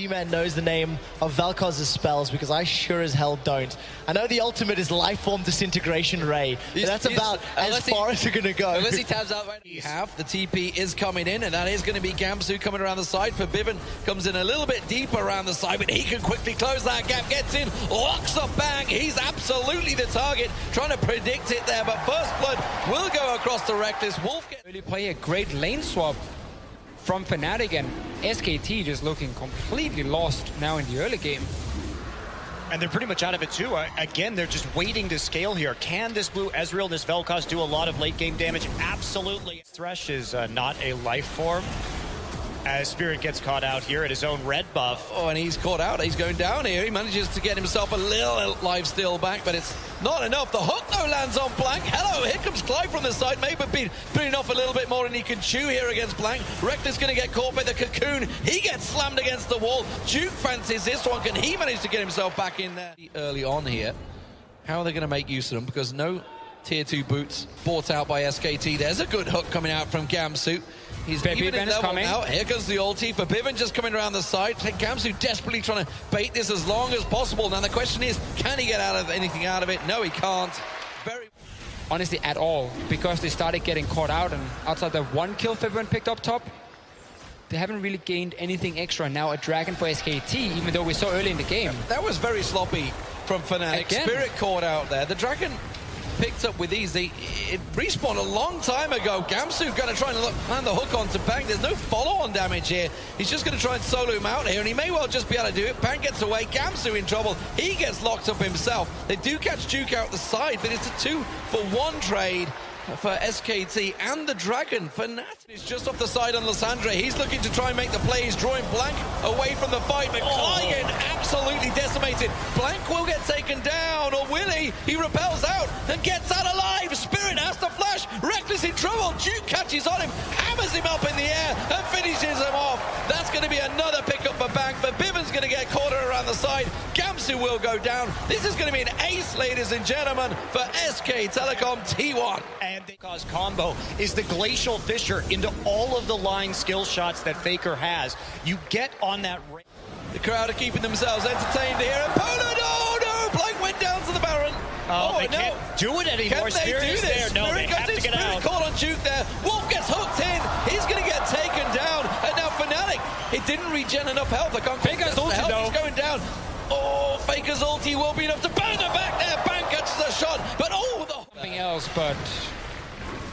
man knows the name of Vel'Koz's spells because I sure as hell don't. I know the ultimate is Lifeform Disintegration Ray, but that's about as far as we're going to go. Unless he tabs out right now. The TP is coming in, and that is going to be GAMSU coming around the side. Forbidden comes in a little bit deeper around the side, but he can quickly close that gap, gets in, locks up Bang. He's absolutely the target, trying to predict it there, but First Blood will go across the Reckless. Wolf really play a great lane swap from Fnatic, and SKT just looking completely lost now in the early game. And they're pretty much out of it too. Again, they're just waiting to scale here. Can this blue Ezreal, this Vel'Koz do a lot of late game damage? Absolutely. Thresh is not a life form. As Spirit gets caught out here at his own red buff. Oh, and he's caught out. He's going down here. He manages to get himself a little life steal back, but it's not enough. The hook, though, lands on Blank. Hello, here comes Clive from the side. Maybe putting off a little bit more than he can chew here against Blank. Reckless going to get caught by the cocoon. He gets slammed against the wall. Duke fancies this one. Can he manage to get himself back in there? Early on here, how are they going to make use of them? Because no tier 2 boots bought out by SKT. There's a good hook coming out from GAMSU. He's even in level now. Here comes the ulti for Bivin just coming around the side. GAMSU desperately trying to bait this as long as possible. Now the question is, can he get anything out of it? No, he can't. Honestly, at all, because they started getting caught out, and outside the one kill Bivin picked up top, they haven't really gained anything extra. Now a dragon for SKT, even though we saw early in the game. That was very sloppy from Fnatic. Again. Spirit caught out there. The dragon picked up with ease. It respawned a long time ago. GAMSU going to try and land the hook onto Bang. There's no follow-on damage here. He's just going to try and solo him out here, and he may well just be able to do it. Bang gets away. GAMSU in trouble. He gets locked up himself. They do catch Duke out the side, but it's a 2-for-1 trade for SKT and the Dragon. Fnatic is just off the side on Lysandre. He's looking to try and make the play. He's drawing Blank away from the fight, but Client absolutely decimated. Blank will get taken down, or will he? He repels out and gets out alive. Spirit has to flash. Reckless in trouble. Duke catches on him, hammers him up in the air, and finishes him off. That's going to be another pickup for Bang, but Bivens going to get caught around the side. GAMSU will go down. This is going to be an ace, ladies and gentlemen, for SK Telecom T1. And the cause combo is the Glacial Fissure into all of the line skill shots that Faker has. You get on that. The crowd are keeping themselves entertained here. And no! Blank went down to the Baron. Oh, they can't do it anymore. Can they do this? There. No, they have to get out. Caught on Duke there. Wolf gets hooked in. He's going to get taken down. And now Fnatic, it didn't regen enough health. I can't Faker's ulti, though. He's going down. Oh, Faker's ulti will be enough to bang him back there. Bang catches a shot. But something else, but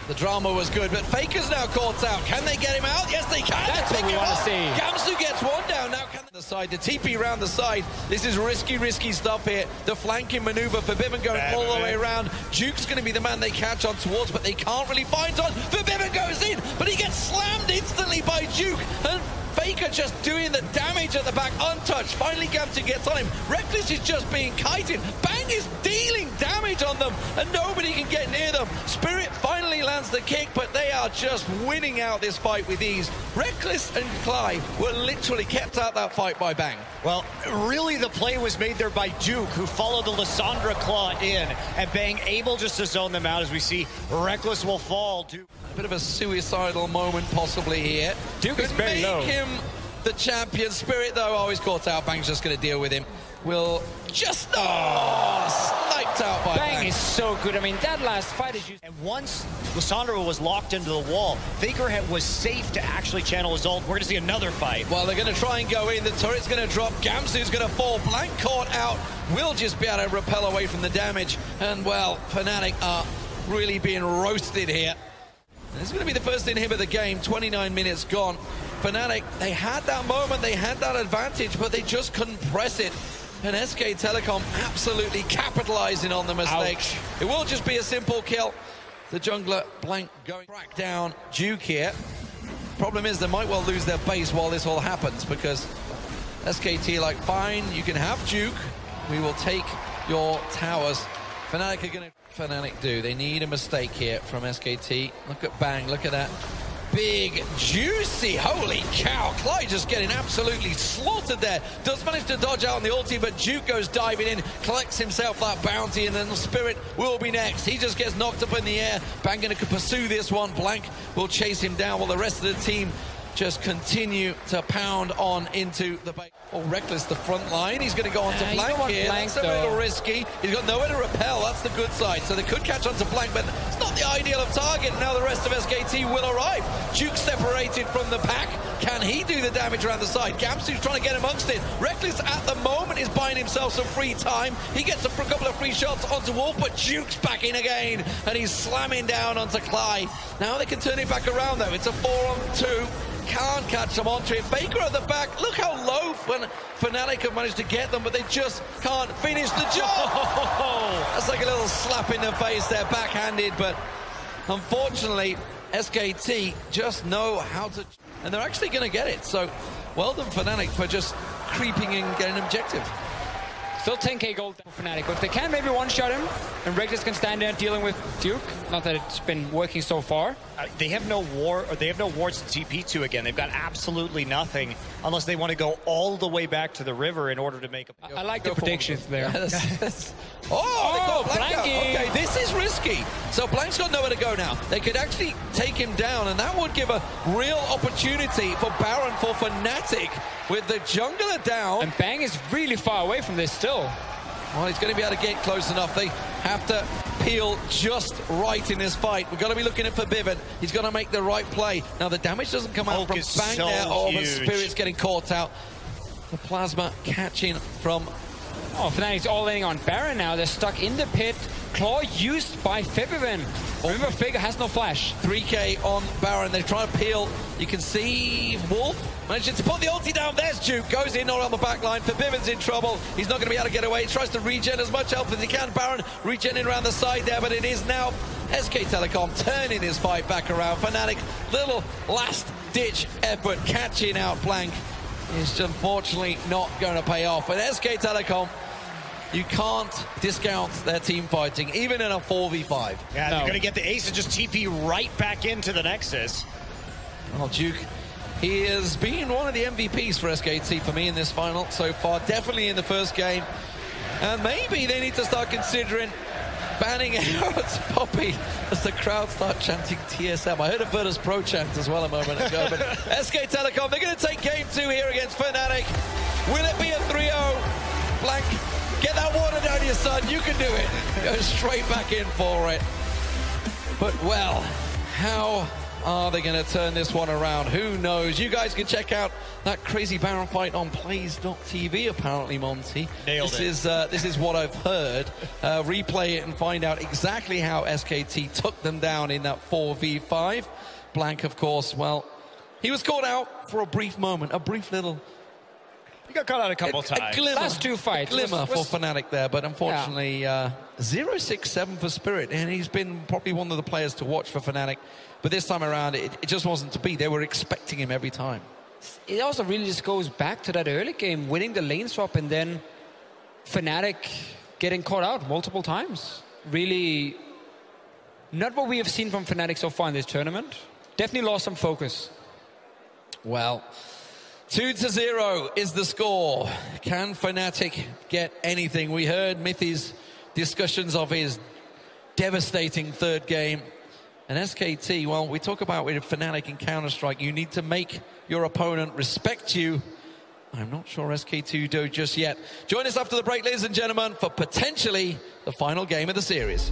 the drama was good, but Faker's now caught out. Can they get him out? Yes, they can. That's what we want to see. GAMSU gets one down. Now can the side, the TP around the side. This is risky stuff here. The flanking maneuver for Bivin going all the way around. Duke's going to be the man they catch on towards, but they can't really find on. Bivin goes in, but he gets slammed instantly by Duke. And Faker just doing the damage at the back, untouched. Finally, GAMSU gets on him. Reckless is just being kited. Bang is dealing damage on them, and nobody can get near them. Spirit finally lands the kick, but they are just winning out this fight with ease. Reckless and Clive were literally kept out that fight by Bang. Well, really the play was made there by Duke, who followed the Lysandre Claw in, and Bang able just to zone them out as we see Reckless will fall. A bit of a suicidal moment possibly here. Duke is very low. Him the champion. Spirit, though, always caught out. Bang's just going to deal with him. Will just sniped out by Bang. Bang is so good. I mean, that last fight is used. And once Lysandre was locked into the wall, Faker was safe to actually channel his ult. We're going to see another fight. Well, they're going to try and go in. The turret's going to drop. GAMSU's going to fall. Blank caught out. Will just be able to repel away from the damage. And, well, Fnatic are really being roasted here. This is going to be the first inhib of the game. 29 minutes gone. Fnatic, they had that moment, they had that advantage, but they just couldn't press it. And SK Telecom absolutely capitalizing on the mistake. Ouch. It will just be a simple kill. The jungler Blank going back down. Duke here. Problem is they might well lose their base while this all happens, because SKT like, fine, you can have Duke. We will take your towers. Fnatic are going to... Fnatic do. They need a mistake here from SKT. Look at Bang. Look at that. Big, juicy, holy cow. Clyde just getting absolutely slaughtered there. Does manage to dodge out on the ulti, but Duke goes diving in, collects himself that bounty, and then the Spirit will be next. He just gets knocked up in the air. Bang going to pursue this one. Blank will chase him down while the rest of the team just continue to pound on into the base. Oh, Reckless, the front line. He's going to go onto Blank here. That's a little risky. He's got nowhere to repel. That's the good side. So they could catch onto Blank, but it's not the ideal of target. Now the rest of SKT will arrive. Duke separated from the pack. Can he do the damage around the side? GAMSU's trying to get amongst it. Reckless at the moment is buying himself some free time. He gets a couple of free shots onto Wolf, but Duke's back in again, and he's slamming down onto Clyde. Now they can turn it back around, though. It's a 4-on-2. Can't catch them onto it. Baker at the back. Look how low Fnatic have managed to get them, but they just can't finish the job. That's like a little slap in the face there, backhanded, but unfortunately, SKT just know how to, and they're actually going to get it. So, well done Fnatic for just creeping and getting an objective. Still 10k gold for Fnatic, but they can maybe one-shot him, and Reckless can stand there dealing with Duke. Not that it's been working so far. They have no wards to TP to again. They've got absolutely nothing unless they want to go all the way back to the river in order to make a... I like the predictions there. Oh, Blanky! Okay, this is risky. So Blank's got nowhere to go now. They could actually take him down, and that would give a real opportunity for Baron for Fnatic with the jungler down. And Bang is really far away from this still. Well, he's going to be able to get close enough. They have to peel just right in this fight. We've got to be looking at Forbidden. He's got to make the right play. Now, the damage doesn't come out from Bang there. Oh, but Spirit's getting caught out. The Plasma catching from... Oh, Fnatic's all in on Baron now. They're stuck in the pit. Claw used by Febiven. Remember, Figure has no flash. 3k on Baron. They're trying to peel. You can see Wolf manages to put the ulti down. There's Duke. Goes in on the back line. Forbiven's in trouble. He's not going to be able to get away. He tries to regen as much health as he can. Baron regenerating around the side there, but it is now SK Telecom turning his fight back around. Fnatic, little last-ditch effort catching out Blank is unfortunately not going to pay off. But SK Telecom, you can't discount their team fighting, even in a 4v5. Yeah, they're going to get the ace and just TP right back into the Nexus. Well, Duke, he has been one of the MVPs for SKT for me in this final so far. Definitely in the first game. And maybe they need to start considering banning Aaron's Poppy as the crowd start chanting TSM. I heard a Virtus Pro chant as well a moment ago. But SK Telecom, they're going to take game 2 here against Fnatic. Will it be a 3-0? Blank, get that water down your son. You can do it. Go straight back in for it. But, well, how are they going to turn this one around? Who knows? You guys can check out that crazy Baron fight on plays.tv, apparently, Monty. Nailed it. This is what I've heard. Replay it and find out exactly how SKT took them down in that 4v5. Blank, of course, well, he was caught out for a brief moment, a brief little... He got caught out a couple times. A glimmer. Last two fights. A glimmer for Fnatic there, but unfortunately, 0-6-7 for Spirit, and he's been probably one of the players to watch for Fnatic. But this time around, it just wasn't to be. They were expecting him every time. It also really just goes back to that early game, winning the lane swap, and then Fnatic getting caught out multiple times. Really not what we have seen from Fnatic so far in this tournament. Definitely lost some focus. Well, 2-0 is the score. Can Fnatic get anything? We heard Mithy's discussions of his devastating third game. And SKT, well, we talk about with Fnatic in Counter-Strike, you need to make your opponent respect you. I'm not sure SK2 do just yet. Join us after the break, ladies and gentlemen, for potentially the final game of the series.